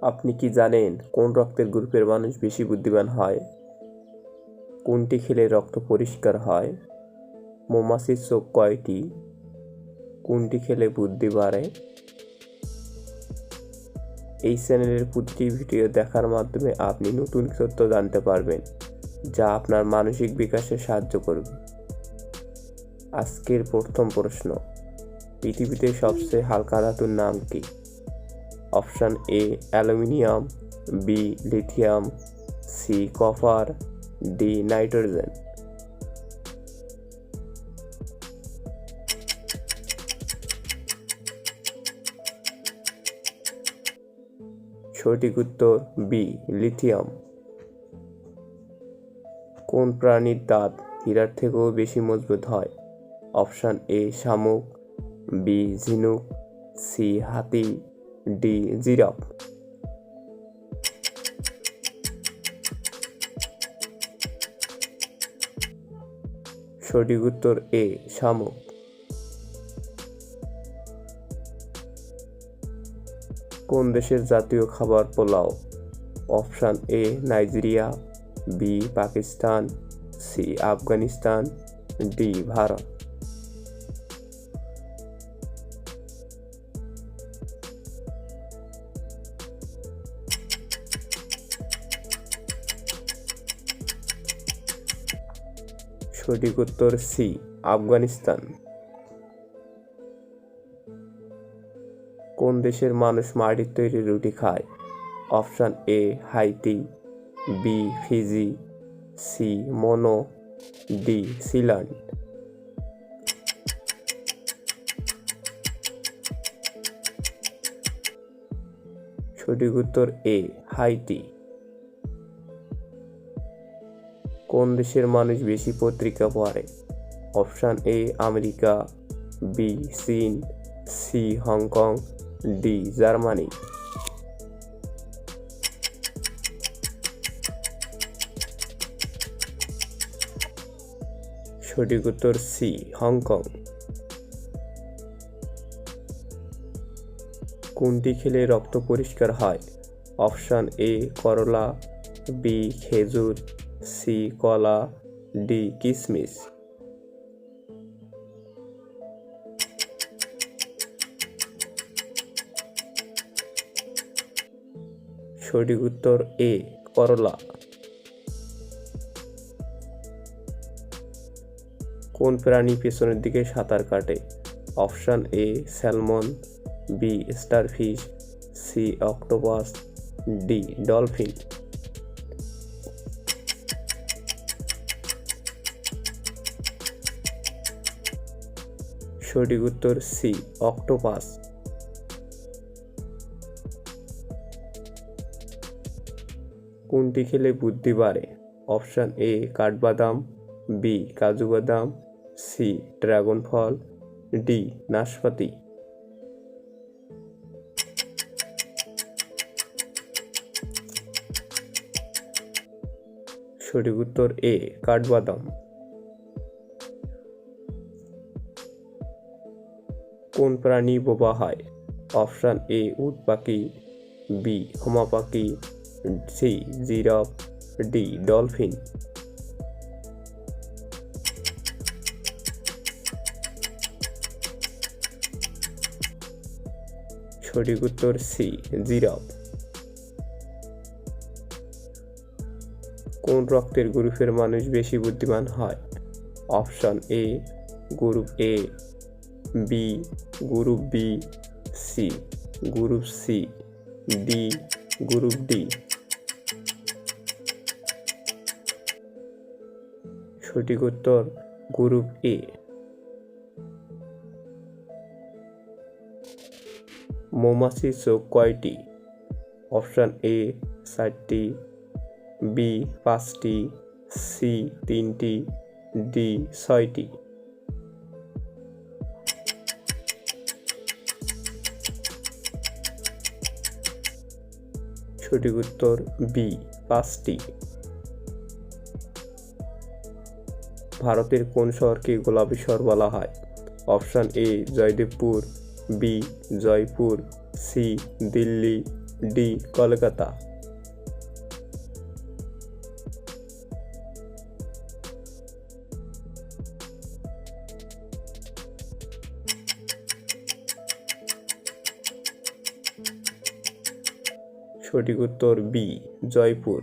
আপনি কি জানেন কোন রক্তের গ্রুপের মানুষ বেশি বুদ্ধিমান হয়? কোনটি খেলে রক্ত পরিষ্কার হয়? মৌমাছির চোখ কয়টি? কোনটি খেলে বুদ্ধি বাড়ে? এই চ্যানেলের প্রতিটি ভিডিও দেখার মাধ্যমে আপনি নতুন তথ্য জানতে পারবেন, যা আপনার মানসিক বিকাশে সাহায্য করবে। আজকের প্রথম প্রশ্ন, পৃথিবীতে সবচেয়ে হালকা ধাতুর নাম কি? Option A aluminium, B lithium, C copper, D nitrogen. সঠিক উত্তর বি লিথিয়াম। কোন প্রাণীর দাঁত হীরার থেকেও বেশি মজবুত হয়? অপশান এ শামুক, বি ঝিনুক, সি হাতি, ডি জিরাফ। সঠিক উত্তর এ শামুক। কোন দেশের জাতীয় খাবার পোলাও? Option A Nigeria, B Pakistan, C Afghanistan, D Bharat. সঠিক উত্তর সি আফগানিস্তান। কোন দেশের মানুষ মাটির তৈরি রুটি খায়? Option A Haiti, B Fiji, C মনো, ডি সিল্যান্ড। সঠিক উত্তর এ হাইতি। কোন দেশের মানুষ বেশি পত্রিকা পড়ে? অপশান এ আমেরিকা, বি চীন, সি হংকং, ডি জার্মানি। সঠিক উত্তর সি হংকং। কোনটি খেলে রক্ত পরিষ্কার হয়? অপশান এ করলা, বি খেজুর, সি কলা, ডি কিশমিশ। সঠিক উত্তর এ করলা। কোন প্রাণী পেছনের দিকে সাঁতার কাটে? Option A salmon, B starfish, C octopus, D dolphin. সঠিক উত্তর সি অক্টোপাস। কোনটি খেলে বুদ্ধি বাড়ে? অপশান এ কাঠবাদাম, বি কাজু বাদাম, সি ড্রাগন ফল, ডি নাশপাতি। সঠিক উত্তর এ কাঠবাদাম। কোন প্রাণী বোবা হয়? অপশান এ উট পাখি, বি হোমা পাখি, সি জিরাফ, ডি ডলফিন। সঠিক উত্তর সি জিরাফ। কোন রক্তের গ্রুপের মানুষ বেশি বুদ্ধিমান হয়? Option A group A, B group B, C group C, D group D. সঠিক উত্তর গ্রুপ এ। মৌমাছির চোখ কয়টি? অপশান এ 4টি, বি 5টি, সি 3টি, ডি 6টি। সঠিক উত্তর বি 5টি। ভারতের কোন শহরকে গোলাপী শহর বলা হয়? Option A Joydebpur, B Jaipur, C Delhi, D Kolkata. সঠিক উত্তর বি জয়পুর।